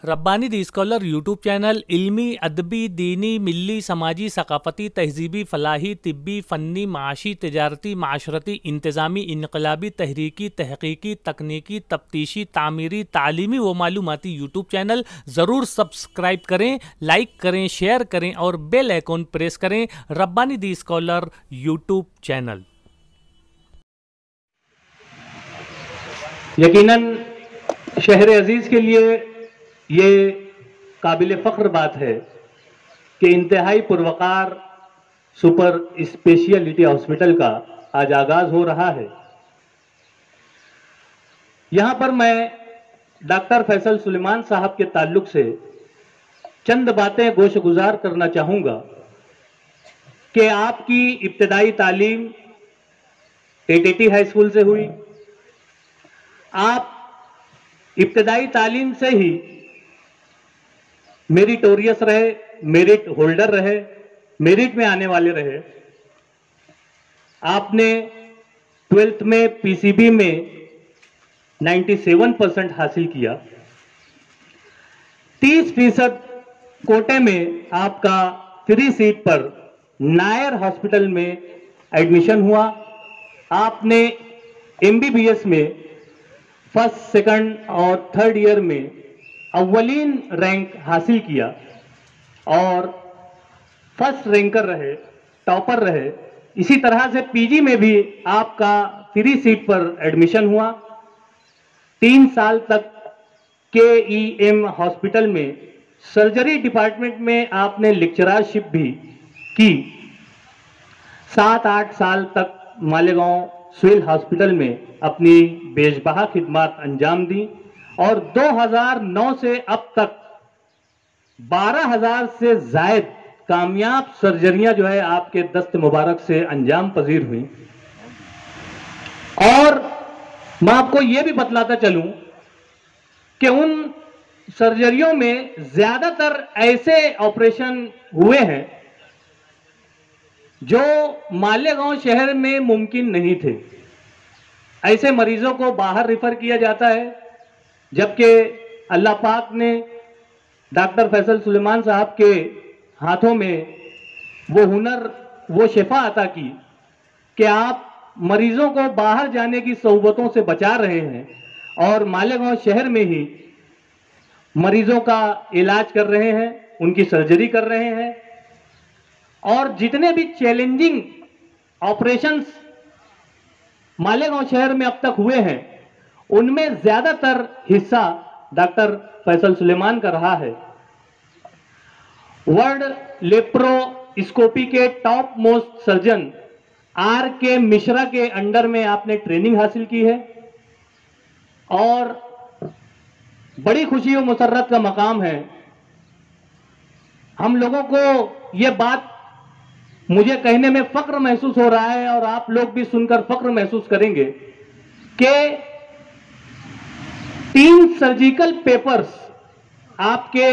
रब्बानी दी scholar YouTube channel इल्मी, अदबी, दीनी, मिल्ली, समाजी, सकाफती, तहजीबी, फलाही, तिब्बी, फ़न्नी, माशी, तिजारती, माशरती, इंतज़ामी, इनकलाबी, तहरीकी, तहकीकी, तकनीकी, तफ्तीशी, तामीरी, तालीमी व मालूमाती यूट्यूब चैनल ज़रूर सब्सक्राइब करें, लाइक करें, शेयर करें और बेल आइकॉन प्रेस करें। रब्बानी दी स्कॉलर यूट्यूब चैनल। यकीनन शहर अजीज़ के लिए ये काबिल फ़ख्र बात है कि इंतहाई पुरवकार सुपर स्पेशलिटी हॉस्पिटल का आज आगाज़ हो रहा है। यहाँ पर मैं डॉक्टर फैसल सुलेमान साहब के ताल्लुक से चंद बातें गोशगुजार करना चाहूँगा कि आपकी इब्तदाई तालीम टेटेटी हाई स्कूल से हुई। आप इब्तदाई तालीम से ही मेरिटोरियस रहे, मेरिट होल्डर रहे, मेरिट में आने वाले रहे। आपने 12th में पीसीबी में 97% हासिल किया। 30% कोटे में आपका फ्री सीट पर नायर हॉस्पिटल में एडमिशन हुआ। आपने एमबीबीएस में फर्स्ट, सेकंड और थर्ड ईयर में अव्वलीन रैंक हासिल किया और फर्स्ट रैंकर रहे, टॉपर रहे। इसी तरह से पीजी में भी आपका फ्री सीट पर एडमिशन हुआ। 3 साल तक केईएम हॉस्पिटल में सर्जरी डिपार्टमेंट में आपने लेक्चररशिप भी की। 7-8 साल तक मालेगांव सिविल हॉस्पिटल में अपनी बेशबहा खिदमत अंजाम दी और 2009 से अब तक 12,000 से जायद कामयाब सर्जरियां जो है आपके दस्त मुबारक से अंजाम पजीर हुई। और मैं आपको यह भी बतलाता चलूं कि उन सर्जरियों में ज्यादातर ऐसे ऑपरेशन हुए हैं जो मालेगांव शहर में मुमकिन नहीं थे। ऐसे मरीजों को बाहर रिफर किया जाता है, जबकि अल्लाह पाक ने डॉक्टर फैसल सुलेमान साहब के हाथों में वो हुनर, वो शिफा अता की कि आप मरीजों को बाहर जाने की सोबतों से बचा रहे हैं और मालेगांव शहर में ही मरीजों का इलाज कर रहे हैं, उनकी सर्जरी कर रहे हैं। और जितने भी चैलेंजिंग ऑपरेशंस मालेगांव शहर में अब तक हुए हैं, उनमें ज्यादातर हिस्सा डॉक्टर फैसल सुलेमान का रहा है। वर्ल्ड लेप्रोस्कोपी के top most surgeon R K. Mishra के अंडर में आपने ट्रेनिंग हासिल की है और बड़ी खुशी और मुसर्रत का मकाम है। हम लोगों को यह बात मुझे कहने में फख्र महसूस हो रहा है और आप लोग भी सुनकर फख्र महसूस करेंगे कि 3 सर्जिकल पेपर्स आपके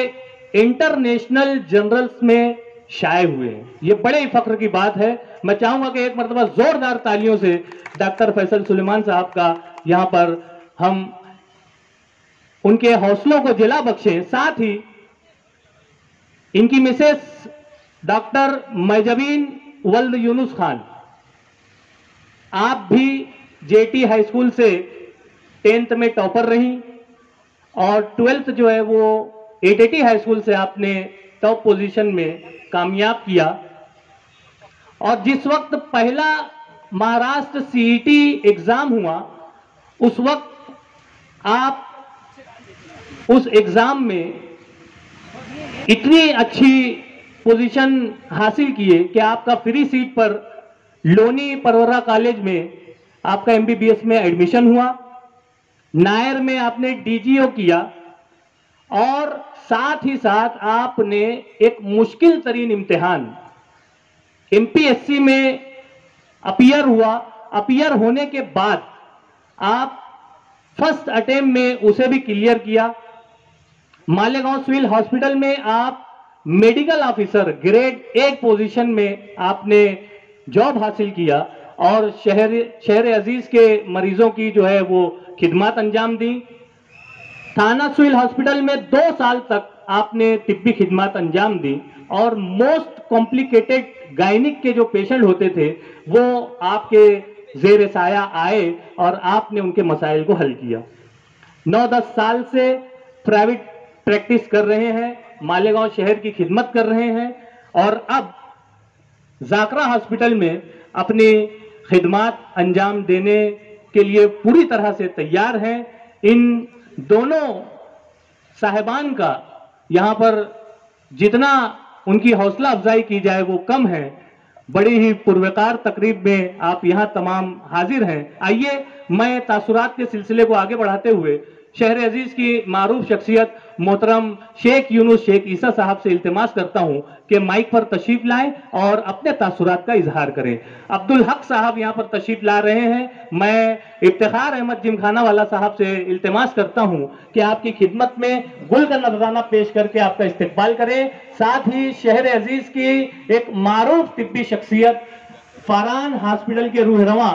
इंटरनेशनल जर्नल्स में शाये हुए हैं। ये बड़े ही फख्र की बात है। मैं चाहूंगा कि एक मरतबा जोरदार तालियों से डॉक्टर फैसल सुलेमान साहब का यहां पर हम उनके हौसलों को जिला बख्शें। साथ ही इनकी मिसेस डॉक्टर मैजबीन वल्द यूनुस खान, आप भी जेटी हाई स्कूल से 10th में टॉपर रही और 12th जो है वो एटीटी हाई स्कूल से आपने टॉप पोजीशन में कामयाब किया। और जिस वक्त पहला महाराष्ट्र सीईटी एग्जाम हुआ, उस वक्त आप उस एग्जाम में इतनी अच्छी पोजीशन हासिल किए कि आपका फ्री सीट पर लोनी परवरा कॉलेज में आपका एमबीबीएस में एडमिशन हुआ। नायर में आपने डीजीओ किया और साथ ही साथ आपने एक मुश्किल तरीन इम्तिहान एमपीएससी में अपीयर हुआ। अपीयर होने के बाद आप फर्स्ट अटेम्प्ट में उसे भी क्लियर किया। मालेगांव सिविल हॉस्पिटल में आप मेडिकल ऑफिसर ग्रेड 1 पोजीशन में आपने जॉब हासिल किया और शहर अजीज के मरीजों की जो है वो खिदमत अंजाम दी। थाना सिविल हॉस्पिटल में 2 साल तक आपने तिब्बी खिदमत अंजाम दी और मोस्ट कॉम्प्लिकेटेड गायनिक के जो पेशेंट होते थे वो आपके जेर साया आए और आपने उनके मसाइल को हल किया। 9-10 साल से प्राइवेट प्रैक्टिस कर रहे हैं, मालेगांव शहर की खिदमत कर रहे हैं और अब जाकरा हॉस्पिटल में अपनी खिदमत अंजाम देने के लिए पूरी तरह से तैयार हैं। इन दोनों साहिबान का यहां पर जितना उनकी हौसला अफजाई की जाए वो कम है। बड़ी ही पुरवकार तकरीब में आप यहां तमाम हाजिर हैं। आइए मैं तासुरात के सिलसिले को आगे बढ़ाते हुए शहर अजीज की मारूफ शख्सियत मोहतरम शेख यूनुस शेख ईसा साहब से इल्तिमास करता हूं कि माइक पर तशरीफ लाएं और अपने तासुरात का इजहार करें। अब्दुल हक साहब यहां पर तशरीफ ला रहे हैं। मैं इफ्तिखार अहमद जिमखाना वाला साहब से इल्तिमास करता हूं कि आपकी खिदमत में गुल का नजराना पेश करके आपका इस्तकबाल करें। साथ ही शहर अजीज की एक मारूफ तिब्बी शख्सियत फारान हॉस्पिटल के रूहरवा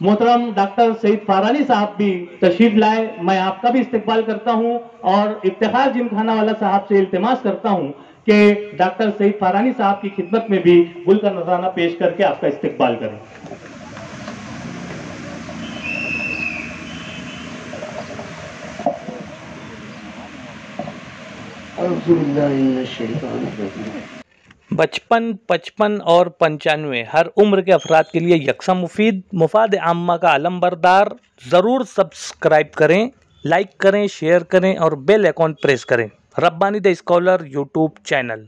मोहतरम डॉक्टर सईद फारानी साहब भी तशरीफ लाए। मैं आपका भी इस्तकबाल करता हूं और इफ्तिखार जिमखाना वाला साहब से इल्तिमास करता हूं कि डॉक्टर सईद फारानी साहब की खिदमत में भी गुल का नजराना पेश करके आपका इस्तकबाल करें। बचपन, 55 और 95 हर उम्र के अफराद के लिए यकसा मुफीद मुफाद आम्मा का अलमबरदार। ज़रूर सब्सक्राइब करें, लाइक करें, शेयर करें और बेल आइकॉन प्रेस करें। Rabbani the scholar YouTube channel.